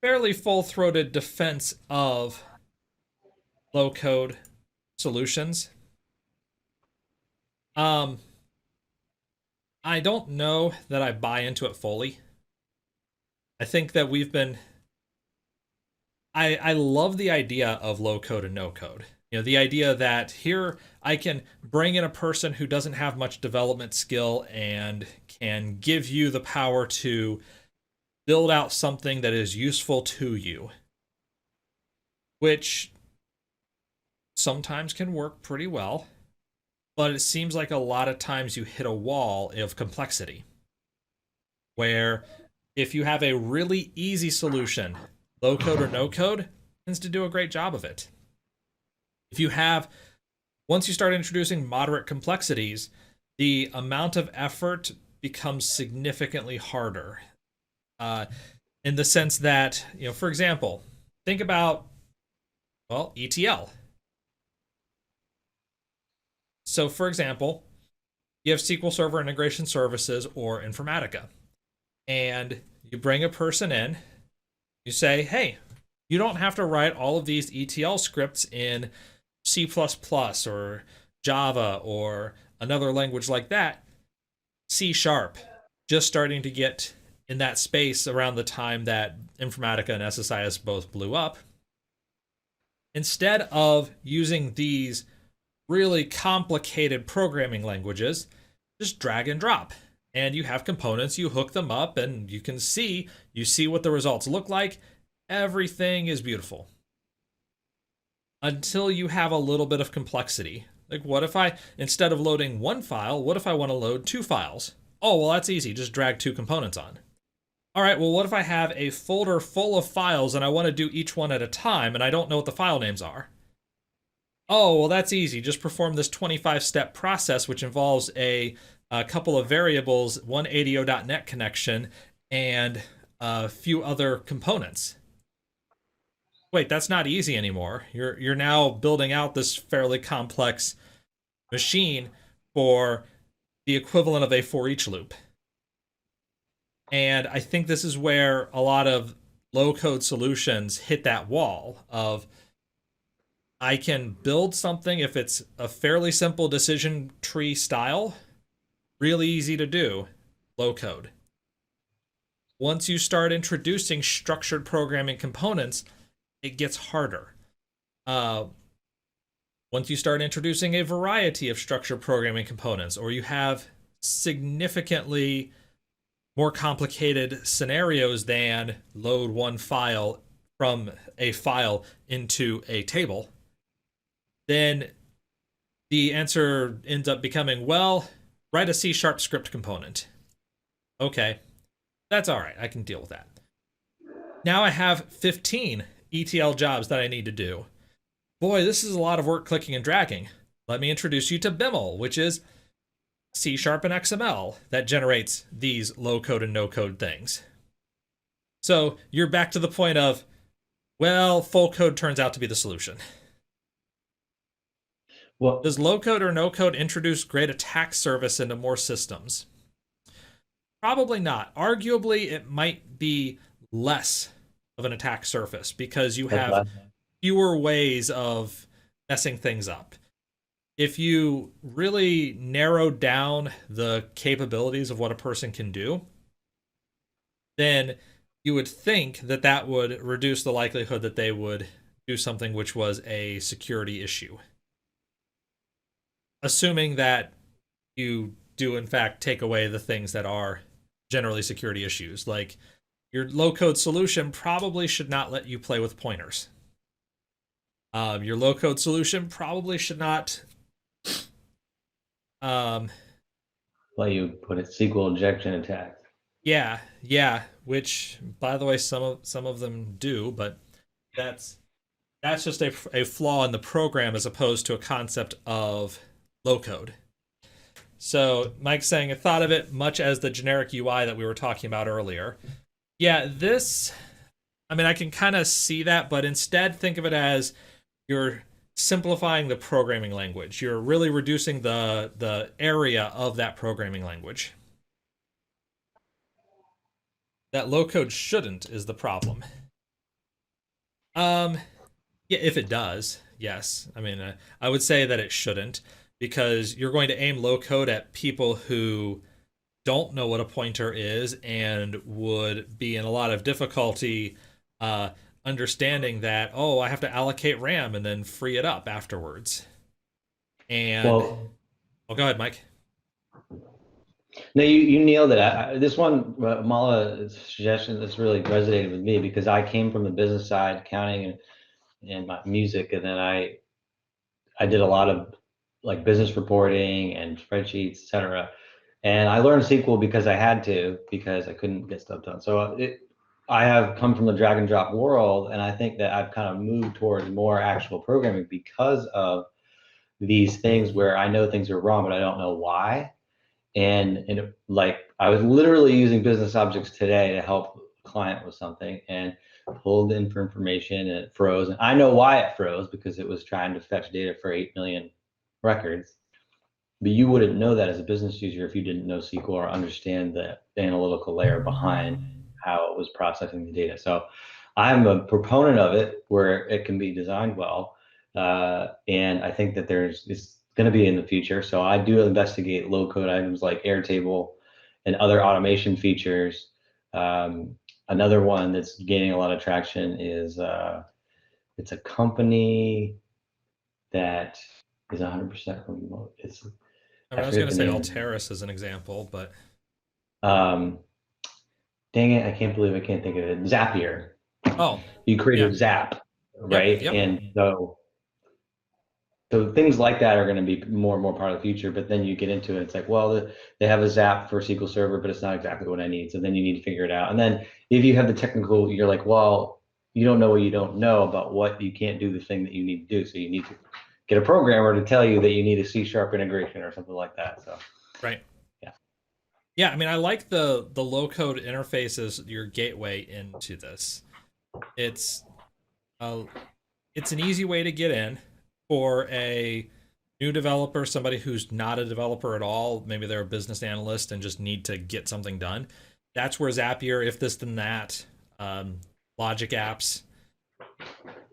Speaker 1: fairly full-throated defense of low code solutions. I don't know that I buy into it fully. I think that I love the idea of low code and no code. The idea that here I can bring in a person who doesn't have much development skill and can give you the power to build out something that is useful to you, which sometimes can work pretty well, but it seems like a lot of times you hit a wall of complexity where if you have a really easy solution, low code or no code tends to do a great job of it. Once you start introducing moderate complexities, the amount of effort becomes significantly harder. In the sense that, for example, think about, well, ETL. So, for example, you have SQL Server Integration Services or Informatica, and you bring a person in, you say, hey, you don't have to write all of these ETL scripts in C++ or Java or another language like that. C#, just starting to get in that space around the time that Informatica and SSIS both blew up. Instead of using these really complicated programming languages, just drag and drop. And you have components, you hook them up, and you see what the results look like. Everything is beautiful. Until you have a little bit of complexity. Like, what if instead of loading one file, what if I want to load 2 files? Oh, well, that's easy. Just drag 2 components on. All right, well, what if I have a folder full of files and I want to do each one at a time and I don't know what the file names are? Oh, well, that's easy. Just perform this 25-step process, which involves a couple of variables, one ADO.NET connection, and a few other components. Wait, that's not easy anymore. You're now building out this fairly complex machine for the equivalent of a for each loop. And I think this is where a lot of low-code solutions hit that wall of, I can build something if it's a fairly simple decision tree style, really easy to do, low code. Once you start introducing structured programming components, it gets harder. Once you start introducing a variety of structured programming components, or you have significantly more complicated scenarios than load one file from a file into a table, then the answer ends up becoming, well, write a C# script component. Okay, that's all right. I can deal with that. Now I have 15 ETL jobs that I need to do. Boy, this is a lot of work clicking and dragging. Let me introduce you to BIML, which is C# and XML that generates these low code and no code things. So you're back to the point of, well, full code turns out to be the solution.
Speaker 3: Well,
Speaker 1: Does low code or no code introduce great attack surface into more systems? Probably not. Arguably, it might be less of an attack surface because you have fewer ways of messing things up. If you really narrow down the capabilities of what a person can do, then you would think that that would reduce the likelihood that they would do something which was a security issue. Assuming that you do, in fact, take away the things that are generally security issues. Like, your low-code solution probably should not let you play with pointers. Your low-code solution probably should not
Speaker 3: let you put it SQL injection attack.
Speaker 1: Yeah, which, by the way, some of them do, but that's just a flaw in the program as opposed to a concept of low code. So Mike's saying, I thought of it much as the generic UI that we were talking about earlier. Yeah, this, I mean, I can kind of see that, but instead think of it as you're simplifying the programming language. You're really reducing the area of that programming language. That low code shouldn't is the problem. Yeah, if it does, yes. I mean, I would say that it shouldn't, because you're going to aim low code at people who don't know what a pointer is and would be in a lot of difficulty understanding that, oh, I have to allocate RAM and then free it up afterwards. And well, go ahead, Mike.
Speaker 3: No, you nailed it. This one, Mala suggestion, that's really resonated with me because I came from the business side, accounting and my music, and then I did a lot of like business reporting and spreadsheets, etc. And I learned SQL because I had to, because I couldn't get stuff done. So I have come from the drag and drop world, and I think that I've kind of moved towards more actual programming because of these things where I know things are wrong, but I don't know why. And like I was literally using business objects today to help a client with something and pulled in for information and it froze. And I know why it froze, because it was trying to fetch data for 8 million records. But you wouldn't know that as a business user if you didn't know SQL or understand the analytical layer behind how it was processing the data. So I'm a proponent of it where it can be designed well. And I think that it's going to be in the future. So I do investigate low code items like Airtable and other automation features. Another one that's gaining a lot of traction is it's a company that is 100% remote.
Speaker 1: I was going to say Alteris as an example, but
Speaker 3: dang it, I can't believe I can't think of it. Zapier.
Speaker 1: Oh,
Speaker 3: you created Zap, right?
Speaker 1: Yep.
Speaker 3: And so things like that are going to be more and more part of the future. But then you get into it, it's like, well, they have a Zap for SQL Server, but it's not exactly what I need. So then you need to figure it out. And then if you have the technical, you're like, well, you don't know what you don't know about what you can't do the thing that you need to do. So you need to get a programmer to tell you that you need a C# integration or something like that. So
Speaker 1: right. Yeah, I mean, I like the low code interface as your gateway into this. It's an easy way to get in for a new developer, somebody who's not a developer at all. Maybe they're a business analyst and just need to get something done. That's where Zapier, If This Then That, Logic Apps,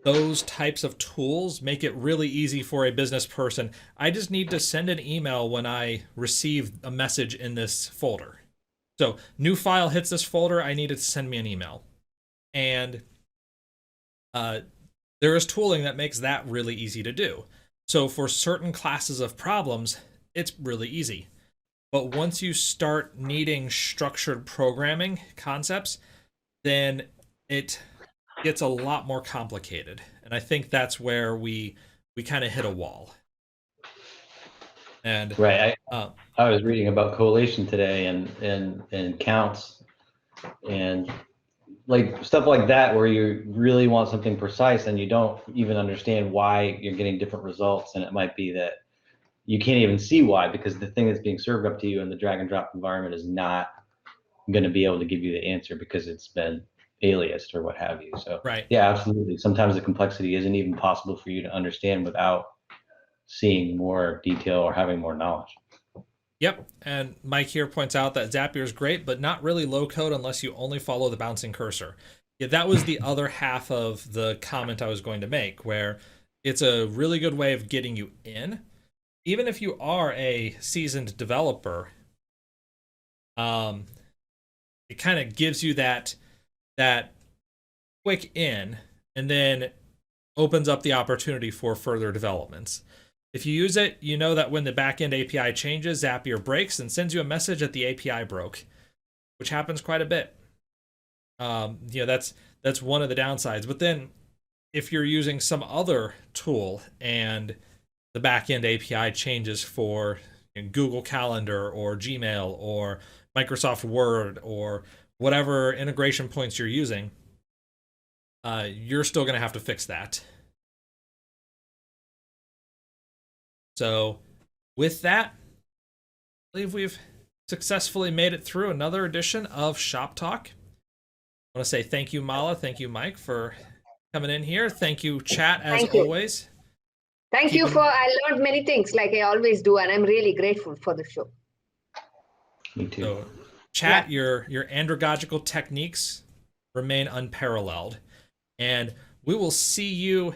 Speaker 1: those types of tools make it really easy for a business person. I just need to send an email when I receive a message in this folder. So new file hits this folder, I need it to send me an email. And there is tooling that makes that really easy to do. So for certain classes of problems, it's really easy. But once you start needing structured programming concepts, then it gets a lot more complicated. And I think that's where we kind of hit a wall. And
Speaker 3: right, I was reading about collation today and counts and like stuff like that, where you really want something precise and you don't even understand why you're getting different results. And it might be that you can't even see why, because the thing that's being served up to you in the drag and drop environment is not going to be able to give you the answer because it's been aliased or what have you. So
Speaker 1: Right.
Speaker 3: yeah, absolutely. Sometimes the complexity isn't even possible for you to understand without seeing more detail or having more knowledge.
Speaker 1: Yep. And Mike here points out that Zapier is great, but not really low code unless you only follow the bouncing cursor. Yeah, that was the other half of the comment I was going to make, where it's a really good way of getting you in. Even if you are a seasoned developer, it kind of gives you that quick in, and then opens up the opportunity for further developments. If you use it, you know that when the backend API changes, Zapier breaks and sends you a message that the API broke, which happens quite a bit. That's one of the downsides. But then, if you're using some other tool and the backend API changes for Google Calendar or Gmail or Microsoft Word or whatever integration points you're using, you're still going to have to fix that. So with that, I believe we've successfully made it through another edition of Shop Talk. I want to say thank you, Mala. Thank you, Mike, for coming in here. Thank you, chat, as always.
Speaker 2: Thank you for, I learned many things like I always do, and I'm really grateful for the show.
Speaker 3: Me too.
Speaker 1: So, chat, your andragogical techniques remain unparalleled. And we will see you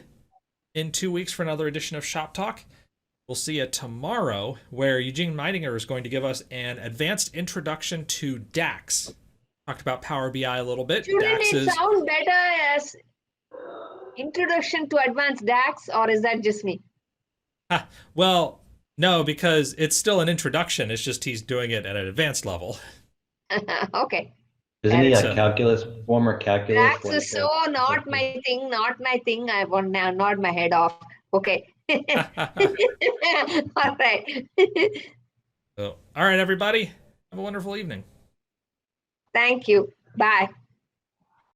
Speaker 1: in 2 weeks for another edition of Shop Talk. We'll see you tomorrow, where Eugene Meidinger is going to give us an advanced introduction to DAX. Talked about Power BI a little bit.
Speaker 2: Shouldn't it sound better as introduction to advanced DAX, or is that just me?
Speaker 1: Well, no, because it's still an introduction. It's just he's doing it at an advanced level.
Speaker 2: Okay.
Speaker 3: Isn't he a calculus, former calculus?
Speaker 2: DAX is so not my thing, not my thing. I want now nod my head off. Okay. All right.
Speaker 1: So, all right, everybody. Have a wonderful evening.
Speaker 2: Thank you. Bye.